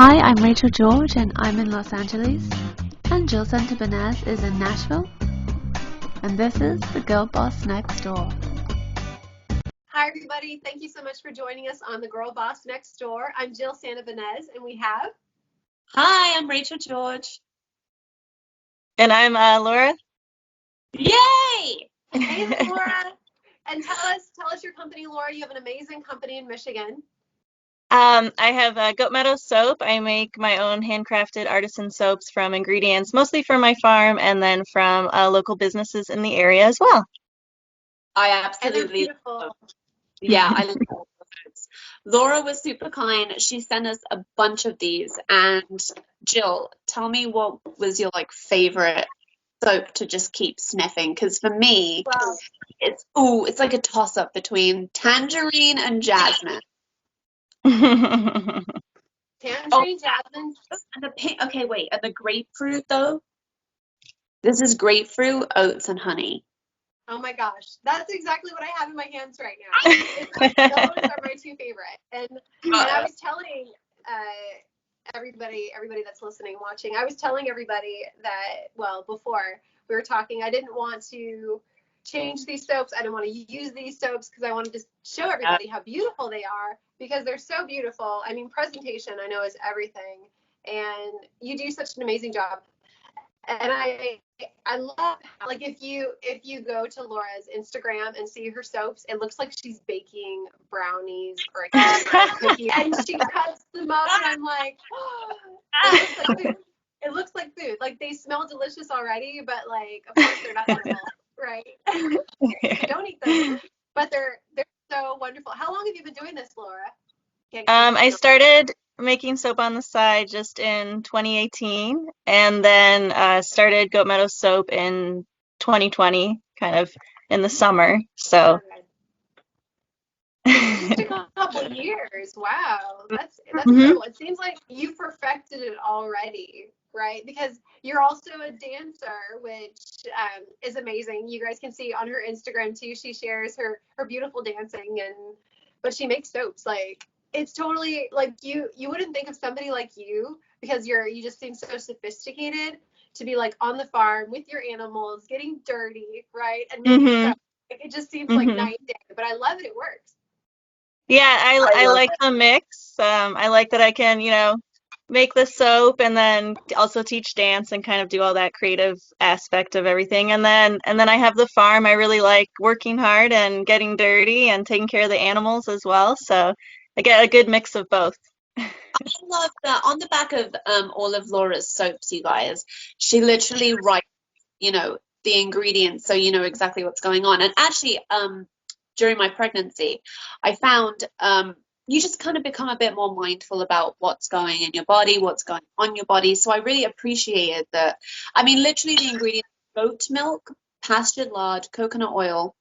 Hi, I'm Rachel George and I'm in Los Angeles, and Jill Santibanez is in Nashville, and this is The Girl Boss Next Door. Hi, everybody. Thank you so much for joining us on The Girl Boss Next Door. I'm Jill Santibanez, and we have... Hi, I'm Rachel George. And I'm Laura. Yay! Hey, Laura. And tell us your company, Laura. You have an amazing company in Michigan. I have Meadow soap. I make my own handcrafted artisan soaps from ingredients, mostly from my farm and then from local businesses in the area as well. I absolutely beautiful. Yeah, I love those. Laura was super kind. She sent us a bunch of these. And Jill, tell me what was your favorite soap to just keep sniffing? Because for me, Well, it's like a toss-up between tangerine and jasmine. Tangerine, jasmine. And the pink. Okay, wait. And the grapefruit though? This is grapefruit, oats, and honey. Oh my gosh, that's exactly what I have in my hands right now. Those are my two favorite. And I was telling everybody that's listening, watching, I was telling everybody that, well, before we were talking, I didn't want to change these soaps. I didn't want to use these soaps because I wanted to show everybody how beautiful they are, because they're so beautiful. I mean, presentation, I know, is everything, and you do such an amazing job. And I love how, if you go to Laura's Instagram and see her soaps, it looks like she's baking brownies or a cookie, and she cuts them up, and I'm like, oh, it looks like food. It looks like food. Like, they smell delicious already, but of course they're not edible, right? Don't eat them, but they're so wonderful. How long have you been doing this, Laura? I started making soap on the side just in 2018, and then started Goat Meadow soap in 2020, kind of in the summer. So just a couple of years. Wow, that's incredible. It seems like you perfected it already, right? Because you're also a dancer, which is amazing. You guys can see on her Instagram too. She shares her beautiful dancing, but she makes soaps. It's totally you wouldn't think of somebody like you, because you just seem so sophisticated, to be on the farm with your animals, getting dirty, right? And making soap. It just seems like night and day, but I love it. It works. Yeah, I like the mix. I like that I can, make the soap and then also teach dance and kind of do all that creative aspect of everything. And then I have the farm. I really like working hard and getting dirty and taking care of the animals as well. So I get a good mix of both. I love that on the back of all of Laura's soaps, you guys, she literally writes, the ingredients, so you know exactly what's going on. And actually, during my pregnancy, I found you just kind of become a bit more mindful about what's going in your body, what's going on your body. So I really appreciated that. I mean, literally the ingredients: goat milk, pastured lard, coconut oil,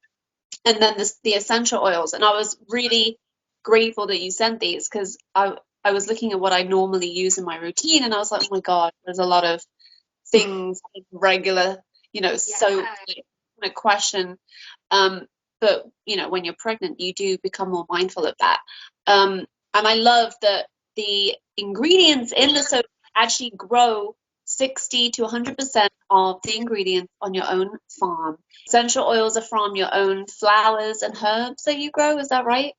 and then the essential oils. And I was really grateful that you sent these, because I was looking at what I normally use in my routine, and I was like, oh my God, there's a lot of things regular, so kind of question. But when you're pregnant, you do become more mindful of that. And I love that the ingredients in the soap actually grow 60 to 100% of the ingredients on your own farm. Essential oils are from your own flowers and herbs that you grow. Is that right?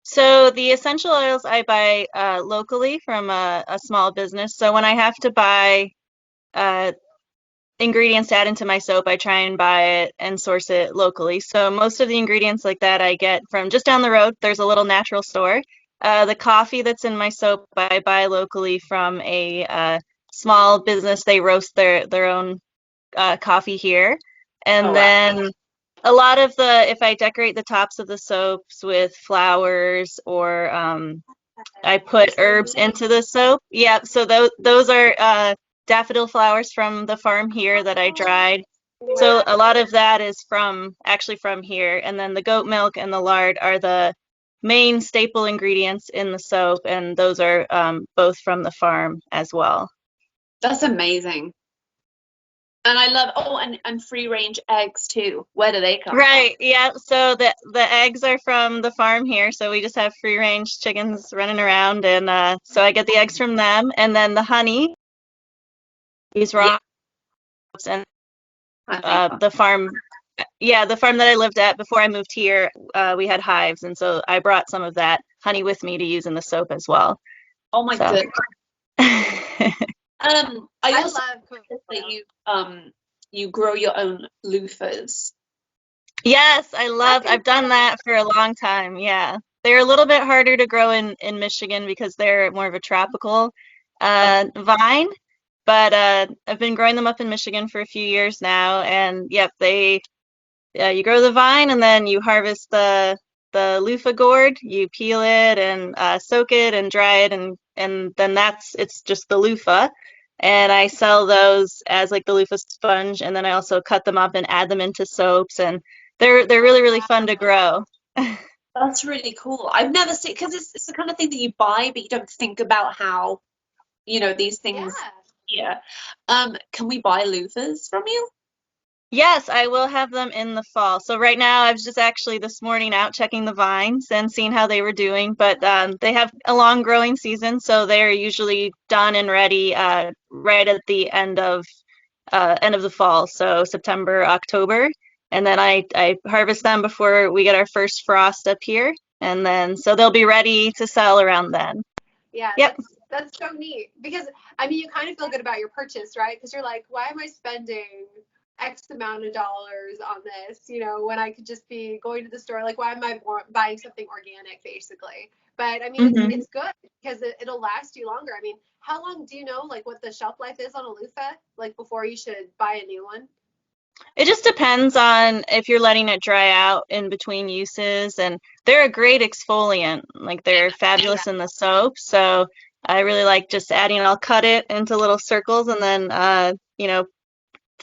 So the essential oils I buy locally from a small business. So when I have to buy ingredients to add into my soap, I try and buy it and source it locally. So most of the ingredients like that I get from just down the road. There's a little natural store. The coffee that's in my soap I buy locally from a small business. They roast their own coffee here. And then a lot of if I decorate the tops of the soaps with flowers, or I put herbs into the soap. Yeah, so those are daffodil flowers from the farm here that I dried. So a lot of that is actually from here. And then the goat milk and the lard are the main staple ingredients in the soap, and those are both from the farm as well. That's amazing. And I love, and free range eggs too. Where do they come from? Right, yeah. So the eggs are from the farm here, so we just have free range chickens running around, and so I get the eggs from them, and then the honey, these raw, and the farm, yeah, the farm that I lived at before I moved here, we had hives, and so I brought some of that honey with me to use in the soap as well. Oh my So. goodness. I also love that you grow your own loofahs. Yes, I've done that for a long time. Yeah. They're a little bit harder to grow in Michigan because they're more of a tropical vine, but I've been growing them up in Michigan for a few years now, and yep, you grow the vine and then you harvest the loofah gourd, you peel it and soak it and dry it, and then it's just the loofah. And I sell those as like the loofah sponge, and then I also cut them up and add them into soaps, and they're really, really fun to grow. That's really cool. I've never seen, because it's the kind of thing that you buy, but you don't think about how, these things. Yeah. Can we buy loofahs from you? Yes, I will have them in the fall. So right now, I was just actually this morning out checking the vines and seeing how they were doing. But they have a long growing season, so they're usually done and ready right at the end of the fall, so September, October. And then I harvest them before we get our first frost up here, and then so they'll be ready to sell around then. Yeah, Yep. that's so neat, because I mean, you kind of feel good about your purchase, right? Because you're like, why am I spending X amount of dollars on this, when I could just be going to the store? Like, why am I buying something organic, basically? But I mean, Mhm. it's good because it'll last you longer. I mean, how long do you know, like, what the shelf life is on a loofah, like, before you should buy a new one? It just depends on if you're letting it dry out in between uses, and they're a great exfoliant. Like they're fabulous in the soap, so I really like just adding. I'll cut it into little circles and then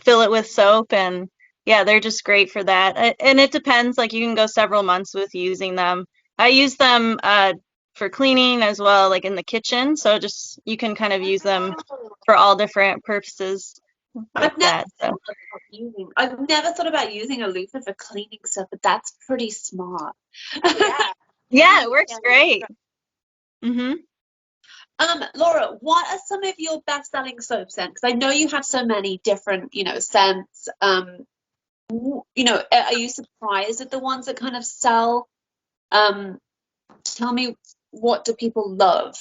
fill it with soap, and yeah, they're just great for that. And it depends. Like you can go several months with using them. I use them for cleaning as well, like in the kitchen. So just you can kind of use them for all different purposes like that. So. I've never thought about using a loofah for cleaning stuff, but that's pretty smart. Yeah. Yeah, it works great. Mm-hmm. Laura, what are some of your best-selling soap scents? Because I know you have so many different, scents. Are you surprised at the ones that kind of sell? Tell me, what do people love?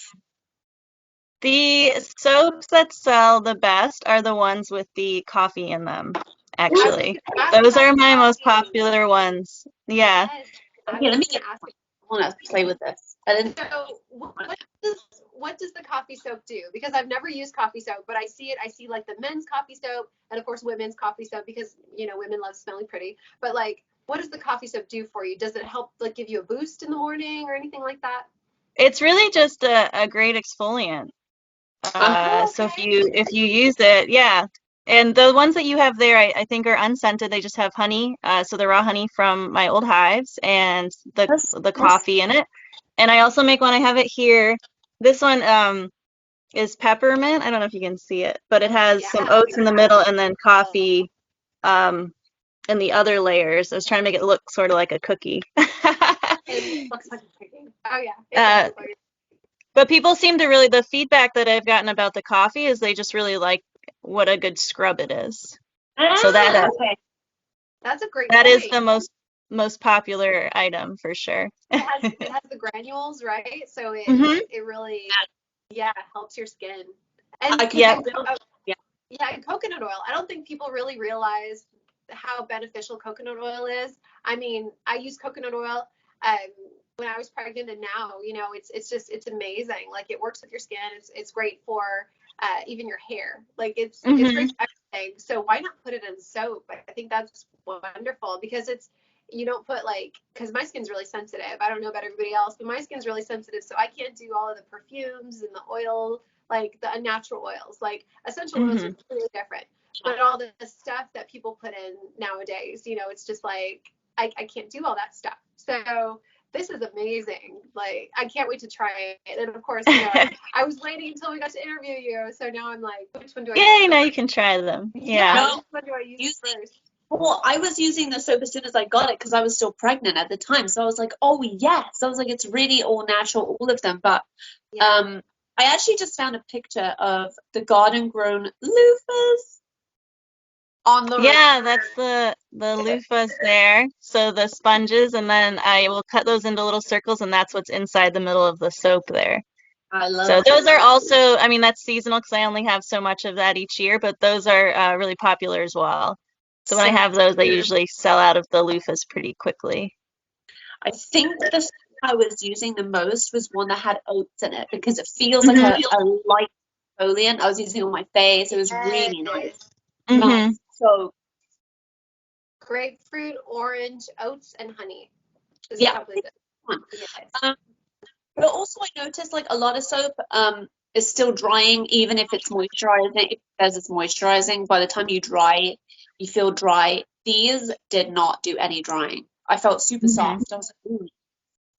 The soaps that sell the best are the ones with the coffee in them, actually. Those are my most popular ones. Yeah. Yes. Okay, let me get. I want to play with this. So what does the coffee soap do? Because I've never used coffee soap, but I see it. I see like the men's coffee soap and of course women's coffee soap, because women love smelling pretty. But like, what does the coffee soap do for you? Does it help like give you a boost in the morning or anything like that? It's really just a great exfoliant. So if you use it, yeah. And the ones that you have there, I think are unscented. They just have honey, so the raw honey from my old hives and the coffee in it. And I also make one. I have it here. This one is peppermint. I don't know if you can see it, but it has some oats in the middle and then coffee in the other layers. I was trying to make it look sort of like a cookie. It looks like a cookie. Oh yeah. But people seem to really, the feedback that I've gotten about the coffee is they just really like what a good scrub it is. So that okay. That's a great that point. is the most popular item for sure. It has the granules, right? So it really helps your skin. And and coconut oil. I don't think people really realize how beneficial coconut oil is. I mean, I use coconut oil when I was pregnant, and now, it's amazing. Like, it works with your skin. It's great for even your hair. Like, it's great for everything. So why not put it in soap? I think that's wonderful, because you don't put because my skin's really sensitive. I don't know about everybody else, but my skin's really sensitive, so I can't do all of the perfumes and the oil, like the unnatural oils. Like, essential oils are completely different, but all the stuff that people put in nowadays, it's just like I can't do all that stuff. So this is amazing. Like, I can't wait to try it. And of course, I was waiting until we got to interview you. So now I'm like, which one do I Yeah, use now first? you can try them. Yeah, Yeah. which one do I use first? Well, I was using the soap as soon as I got it because I was still pregnant at the time. So I was like, oh yes. I was like, it's really all natural, all of them. But Yeah. I actually just found a picture of the garden grown loofahs on the Yeah, that's the loofahs there. So the sponges, and then I will cut those into little circles, and that's what's inside the middle of the soap there. I love So it. those are also, I mean, that's seasonal because I only have so much of that each year, but those are really popular as well. So when I have those, I usually sell out of the loofahs pretty quickly. I think the soap I was using the most was one that had oats in it because it feels like a light exfoliant. I was using it on my face. It was really nice. Nice. So Grapefruit, orange, oats, and honey. Is yeah. probably the yes. But also I noticed like a lot of soap is still drying even if it's moisturizing. It says it's moisturizing. By the time you dry it, you feel dry. These did not do any drying. I felt super soft. I was like, ooh,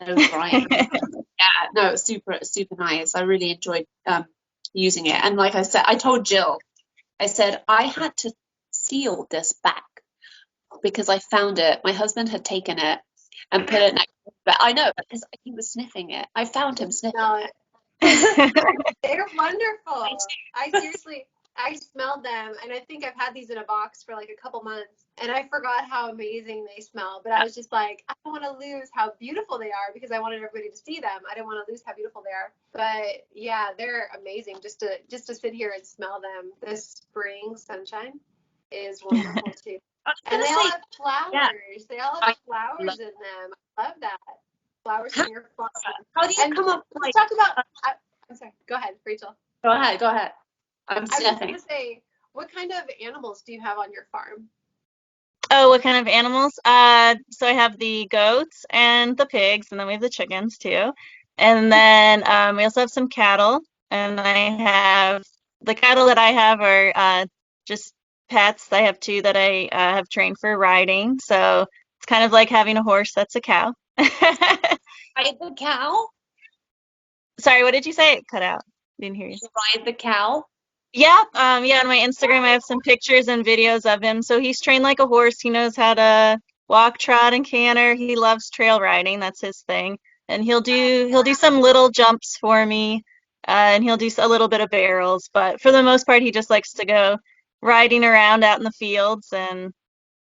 no drying. Yeah, no, it was super, super nice. I really enjoyed using it. And like I said, I told Jill, I said I had to steal this back because I found it. My husband had taken it and put it next to it. But I know because he was sniffing it. I found him sniffing it. They're wonderful. I smelled them, and I think I've had these in a box for like a couple months, and I forgot how amazing they smell. But I was just like, I don't want to lose how beautiful they are because I wanted everybody to see them. I didn't want to lose how beautiful they are. But yeah, they're amazing. Just to sit here and smell them. This spring sunshine is wonderful too. And they all have flowers. Yeah. They all have flowers in them. I love that. Flowers in your flower. How do you come up with let's talk about I'm sorry. Go ahead, Rachel. Go ahead. I was just going to say, what kind of animals do you have on your farm? Oh, what kind of animals? So I have the goats and the pigs, and then we have the chickens too. And then we also have some cattle, and I have the cattle that I have are just pets. I have two that I have trained for riding, so it's kind of like having a horse that's a cow. Ride the cow? Sorry, what did you say? It cut out. Didn't hear you. Ride the cow? Yeah, yeah, on my Instagram I have some pictures and videos of him. So he's trained like a horse. He knows how to walk, trot, and canter. He loves trail riding. That's his thing. And he'll do some little jumps for me, and he'll do a little bit of barrels. But for the most part, he just likes to go riding around out in the fields. And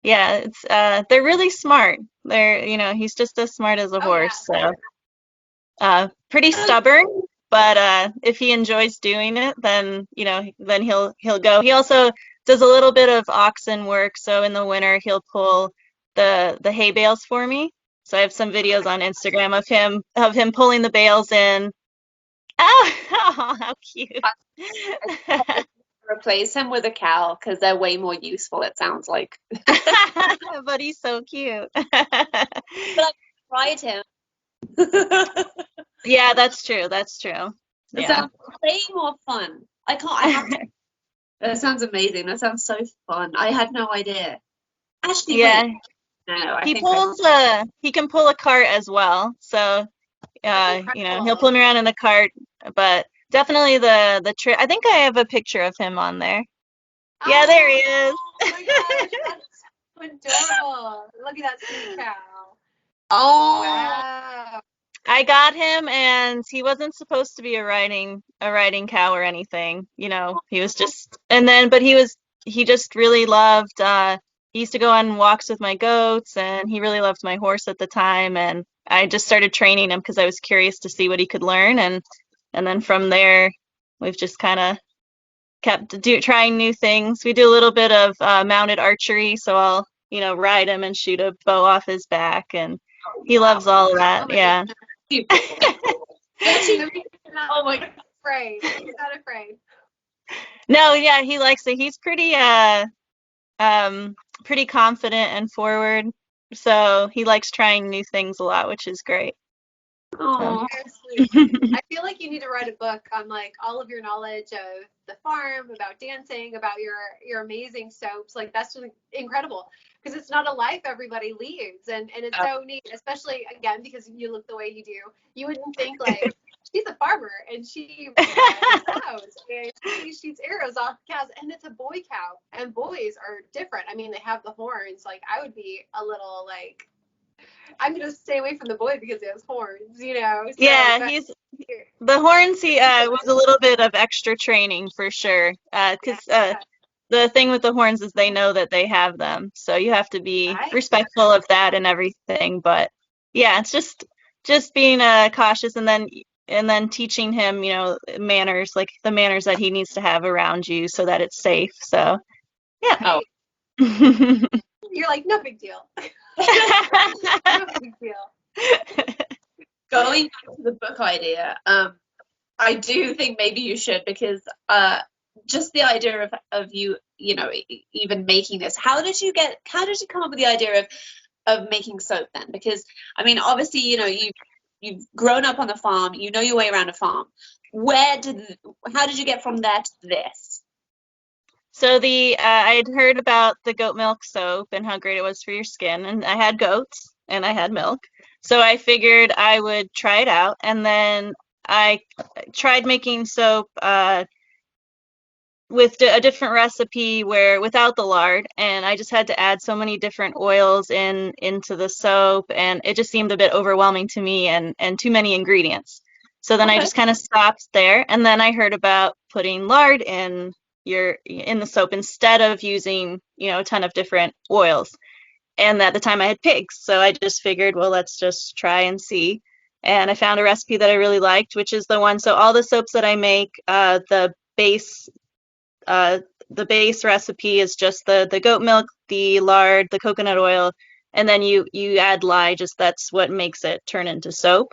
yeah, it's they're really smart. He's just as smart as a horse. Yeah. So pretty stubborn. But if he enjoys doing it, then then he'll go. He also does a little bit of oxen work, so in the winter he'll pull the hay bales for me. So I have some videos on Instagram of him pulling the bales in. Oh, how cute! Replace him with a cow because they're way more useful. It sounds like. But he's so cute. But I ride him. Yeah, that's true. That's true. It sounds way more fun. I have to. That sounds amazing. That sounds so fun. I had no idea. Actually, yeah. Wait. No, He can pull a cart as well. So, he'll pull me around in the cart. But definitely the trip. I think I have a picture of him on there. Yeah, there he is. Oh my gosh, that's adorable. Look at that sweet cow. Oh, wow. I got him, and he wasn't supposed to be a riding cow or anything. He was just, but he just really loved. He used to go on walks with my goats, and he really loved my horse at the time. And I just started training him because I was curious to see what he could learn, and then from there, we've just kind of kept trying new things. We do a little bit of mounted archery, so I'll ride him and shoot a bow off his back, and he loves all of that. Yeah. Oh my God. Afraid. He's not afraid. No, yeah, he likes it. He's pretty pretty confident and forward. So he likes trying new things a lot, which is great. Oh, So sweet. I feel like you need to write a book on like all of your knowledge of the farm, about dancing, about your amazing soaps. Like that's just incredible because it's not a life everybody leads, and it's so neat, especially again because you look the way you do. You wouldn't think like she's a farmer and she has cows and she shoots arrows off cows and it's a boy cow and boys are different. I mean they have the horns. Like I would be a little like I'm gonna stay away from the boy because he has horns, you know. So, Yeah, but the horns. He was a little bit of extra training for sure. yeah, 'Cause the thing with the horns is they know that they have them, so you have to be right. respectful of that and everything. But yeah, it's just being cautious and then teaching him, manners, like the manners that he needs to have around you so that it's safe. So yeah. oh. You're like, no big deal. No big deal. Going back to the book idea, I do think maybe you should because just the idea of you, even making this. How did you come up with the idea of making soap then? Because I mean, obviously, you've grown up on a farm, you know your way around a farm. How did you get from there to this? So I'd heard about the goat milk soap and how great it was for your skin, and I had goats and I had milk. So I figured I would try it out, and then I tried making soap with a different recipe where without the lard, and I just had to add so many different oils into the soap, and it just seemed a bit overwhelming to me and too many ingredients. So then I Okay. just kind of stopped there, and then I heard about putting lard in the soap instead of using, a ton of different oils. And at the time I had pigs, so I just figured, well, let's just try and see. And I found a recipe that I really liked, which is the one. So all the soaps that I make, base uh, the base recipe is just the goat milk, the lard, the coconut oil, and then you add lye. Just that's what makes it turn into soap.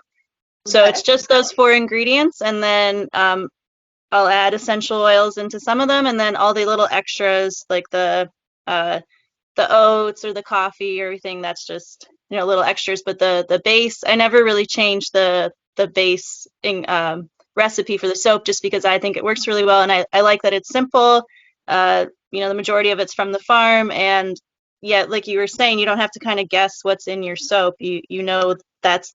So Okay. it's just those four ingredients, and then I'll add essential oils into some of them, and then all the little extras like uh, the oats or the coffee or everything. That's just little extras. But the base, I never really changed the base recipe for the soap just because I think it works really well, and I like that it's simple. The majority of it's from the farm, and yet, like you were saying, you don't have to kind of guess what's in your soap. You know that's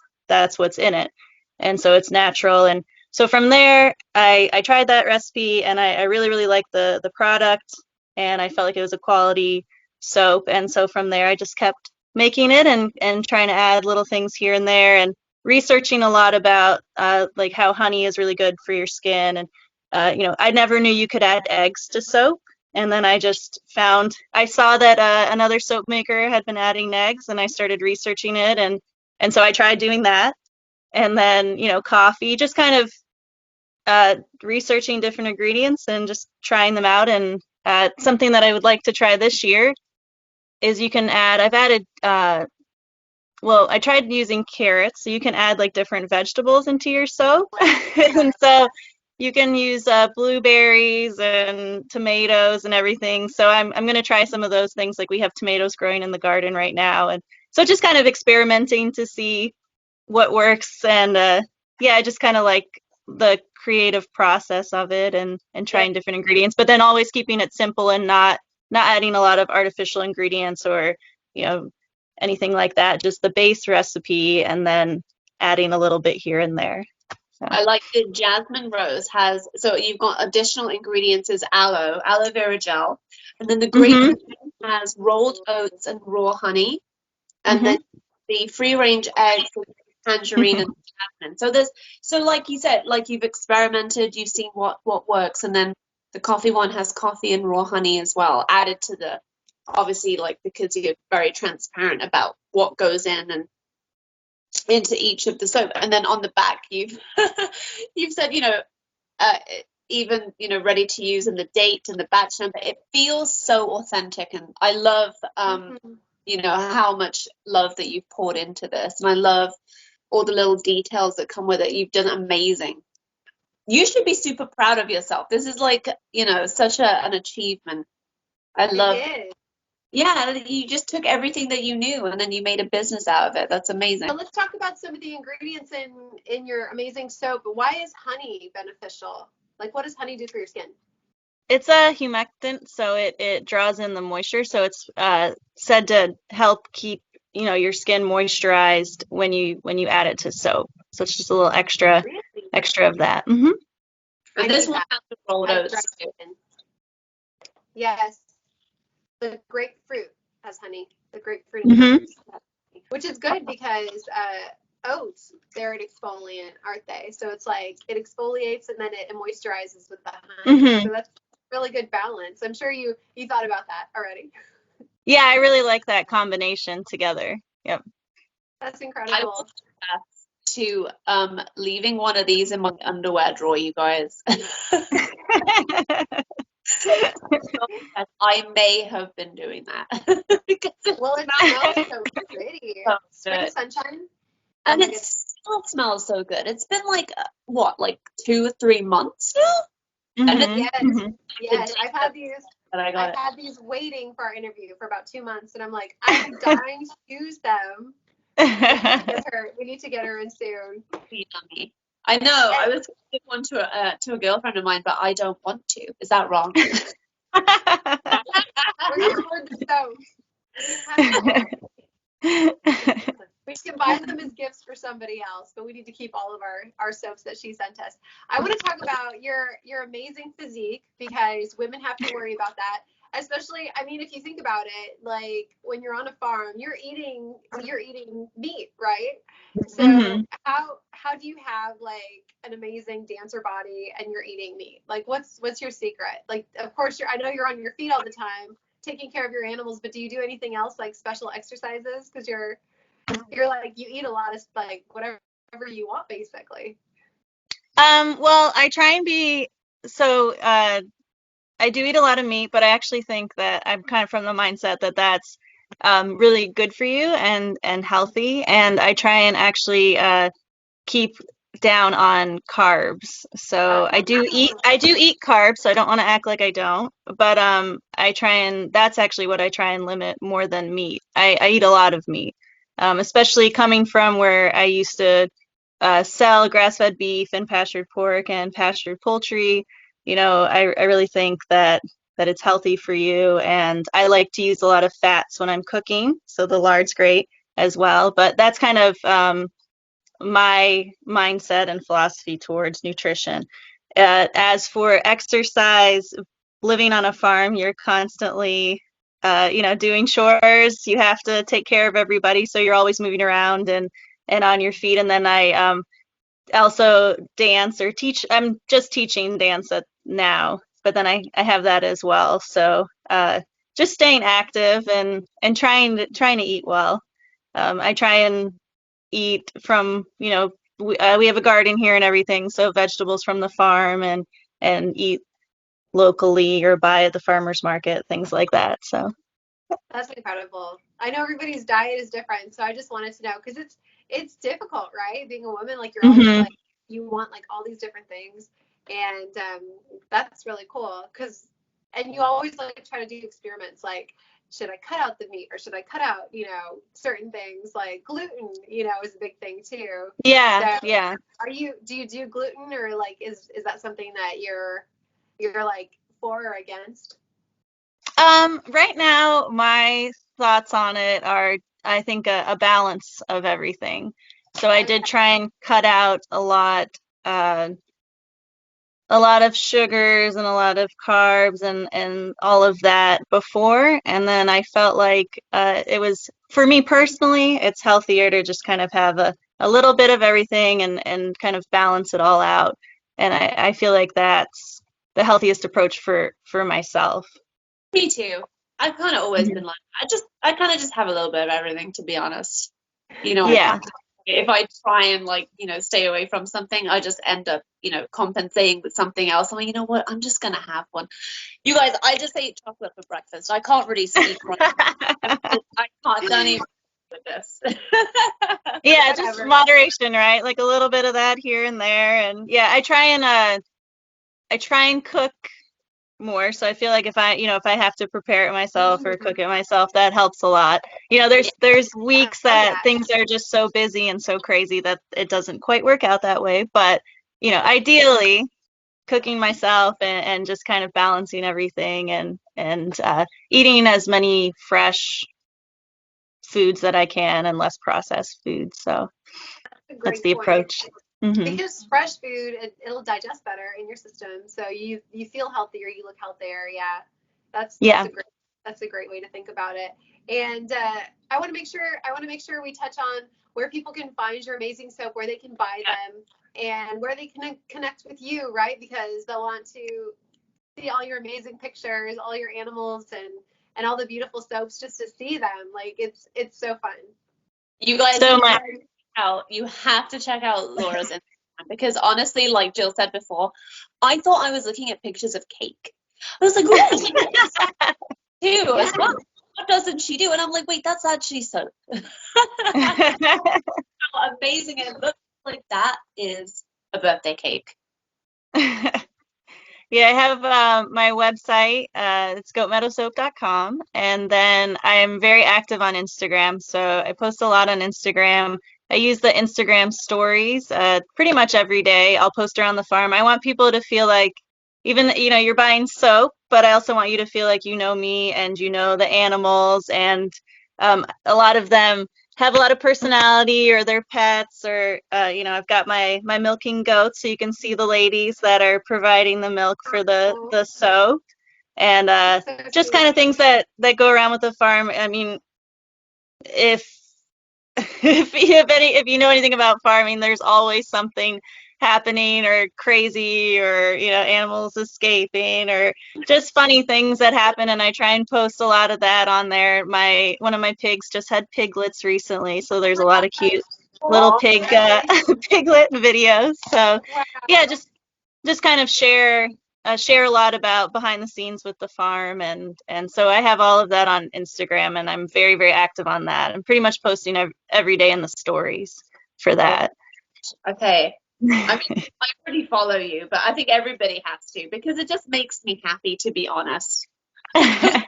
what's in it, and so it's natural. And so from there, I tried that recipe, and I really really liked the product, and I felt like it was a quality soap. And so from there, I just kept making it and trying to add little things here and there, and researching a lot about like how honey is really good for your skin. And I never knew you could add eggs to soap. And then I saw that another soap maker had been adding eggs, and I started researching it, and so I tried doing that. And then coffee, just kind of researching different ingredients and just trying them out. And something that I would like to try this year is I've added well, I tried using carrots, so you can add like different vegetables into your soap. And so you can use blueberries and tomatoes and everything. So I'm going to try some of those things. Like we have tomatoes growing in the garden right now, and so just kind of experimenting to see what works. And yeah, I just kind of like the creative process of it, and Yeah. trying different ingredients, but then always keeping it simple and not adding a lot of artificial ingredients or you know anything like that. Just the base recipe, and then adding a little bit here and there. So. I like the jasmine rose so you've got additional ingredients is aloe vera gel, and then the grape Mhm. has rolled oats and raw honey, and Mhm. then the free range eggs, tangerine, and jasmine. So like you said, like you've experimented, you've seen what works, and then the coffee one has coffee and raw honey as well, added to the obviously like because you're very transparent about what goes in and into each of the soap. And then on the back you've you've said uh, even ready to use and the date and the batch number. It feels so authentic, and I love how much love that you've poured into this, and I love all the little details that come with it. You've done amazing. You should be super proud of yourself. This is like such an achievement. I It love is. Yeah, you just took everything that you knew and then you made a business out of it. That's amazing. So let's talk about some of the ingredients in your amazing soap. Why is honey beneficial? Like, what does honey do for your skin? It's a humectant, so it draws in the moisture. So it's said to help keep, your skin moisturized when you add it to soap. So it's just a little extra Really? of that. But I this need one that. has the rolled I oats dry too. skin. Yes. The grapefruit has honey. The grapefruit and hmm lemons, which is good because oats, they're an exfoliant, aren't they? So it's like it exfoliates and then it moisturizes with the honey. hmm So that's really good balance. I'm sure you thought about that already. Yeah, I really like that combination together. Yep. That's I will incredible. to leaving one of these in my underwear drawer, you guys. I may have been doing that because it Well, it smells so pretty. smells so Spring good. sunshine. Oh And my it goodness. still smells so good. It's been like what, like 2 or 3 months now? And it's hmm Yes. hmm the Yes. day I've had these that I got I've it. had these waiting for our interview for about 2 months, and I'm like, I'm dying to use them. We need to get her in soon. Yummy. I know. I And was going to give one to a girlfriend of mine, but I don't want to. Is that wrong? we're gonna hoard the soaps. We have to. We can buy them as gifts for somebody else, but we need to keep all of our soaps that she sent us. I want to talk about your amazing physique because women have to worry about that. Especially, I mean, if you think about it, like when you're on a farm, you're eating meat, right? So hmm how do you have like an amazing dancer body and you're eating meat? Like what's your secret? Like of course I know you're on your feet all the time taking care of your animals, but do you do anything else like special exercises? Because you're like you eat a lot of like whatever you want basically. Well, I try and be so I do eat a lot of meat, but I actually think that I'm kind of from the mindset that that's really good for you and healthy, and I try and actually keep down on carbs. So Oh, I do eat carbs, so I don't want to act like I don't, but I try and that's actually what I try and limit more than meat. I eat a lot of meat. Especially coming from where I used to sell grass-fed beef and pastured pork and pastured poultry. I really think that it's healthy for you, and I like to use a lot of fats when I'm cooking, so the lard's great as well. But that's kind of my mindset and philosophy towards nutrition. As for exercise, living on a farm, you're constantly, doing chores. You have to take care of everybody, so you're always moving around and on your feet. And then I also dance or teach. I'm just teaching dance now, but then I have that as well. So just staying active and trying to eat well. I try and eat from, we have a garden here and everything, so vegetables from the farm and eat locally or buy at the farmer's market, things like that. So, that's incredible. I know everybody's diet is different, so I just wanted to know because it's difficult, right? Being a woman, like you're always hmm like you want like all these different things, and that's really cool because and you always like try to do experiments like should I cut out the meat or should I cut out certain things like gluten is a big thing too. So yeah, yeah. do you do gluten or like is that something that you're like for or against? Right now, my thoughts on it are, I think, a balance of everything. So I did Okay. try and cut out uh, a lot of sugars and a lot of carbs and all of that before, and then I felt like it was, for me personally, it's healthier to just kind of have a little bit of everything and kind of balance it all out. And I feel like that's the healthiest approach for myself. Me too. I've kind of always been like, I kind of just have a little bit of everything, to be honest. I Yeah. find if I try and like, stay away from something, I just end up, compensating with something else. I'm like, you know what? I'm just gonna have one. You guys, I just ate chocolate for breakfast. I can't really speak right now. I can't don't even with this. Yeah, just Whatever. moderation, right? Like a little bit of that here and there. And yeah, I try and cook more. So I feel like if I have to prepare it myself or cook it myself, that helps a lot. There's weeks that things are just so busy and so crazy that it doesn't quite work out that way. But, ideally cooking myself and just kind of balancing everything and eating as many fresh foods that I can and less processed foods. So a that's great the point. approach. Because fresh food, it'll digest better in your system, so you feel healthier, you look healthier. Yeah, that's a great way to think about it. And I want to make sure we touch on where people can find your amazing soap, where they can buy them, and where they can connect with you, right? Because they'll want to see all your amazing pictures, all your animals, and all the beautiful soaps, just to see them. Like it's so fun. You guys, So you have to check out Laura's Instagram, because honestly, like Jill said before, I thought I was looking at pictures of cake. I was like, oh, too as well. What doesn't she do? And I'm like, wait, that's actually soap. How amazing it looks. Like that is a birthday cake. Yeah, I have my website. It's goatmeadowsoap.com, and then I am very active on Instagram. So I post a lot on Instagram. I use the Instagram stories pretty much every day. I'll post around the farm. I want people to feel like, even you're buying soap, but I also want you to feel like you know me and you know the animals, and a lot of them have a lot of personality, or their pets, or I've got my milking goats, so you can see the ladies that are providing the milk for the soap, and just kind of things that go around with the farm. I mean, if if you know anything about farming, there's always something happening or crazy, or animals escaping, or just funny things that happen, and I try and post a lot of that on there. One of my pigs just had piglets recently, so there's a lot of cute little piglet videos. So yeah, just kind of share a lot about behind the scenes with the farm, and so I have all of that on Instagram, and I'm very, very active on that. I'm pretty much posting every day in the stories for that. Okay. I mean, I already follow you, but I think everybody has to, because it just makes me happy, to be honest. I'm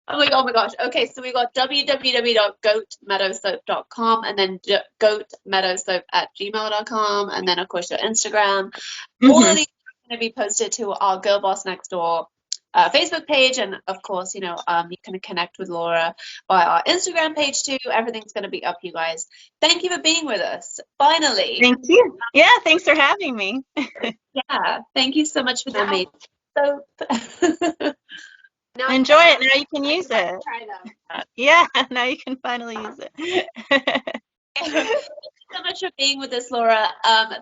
like, oh my gosh. Okay, so we got www.goatmeadowsoap.com, and then goatmeadowsoap@gmail.com, and then of course your Instagram. All of these are going to be posted to our Girl Boss Next Door Facebook page, and of course, you can connect with Laura by our Instagram page too. Everything's going to be up, you guys. Thank you for being with us. Finally. Thank you. Yeah, thanks for having me. Yeah, thank you so much for the amazing soap. Enjoy it. Now you can use it. Try them. Yeah, now you can finally use it. Thank you so much for being with us, Laura.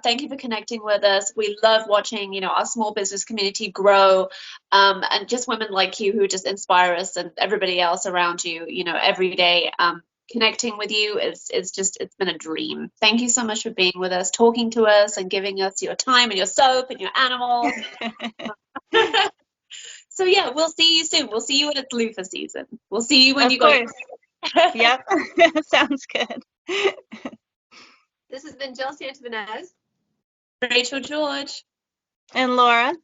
Thank you for connecting with us. We love watching, our small business community grow, and just women like you who just inspire us and everybody else around you, every day. Connecting with you it's been a dream. Thank you so much for being with us, talking to us, and giving us your time and your soap and your animals. So yeah, we'll see you soon. We'll see you when it's loofah season. We'll see you when you go. Yep. Sounds good. This has been Jill Santibanez, Rachael George, and Laura.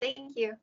Thank you.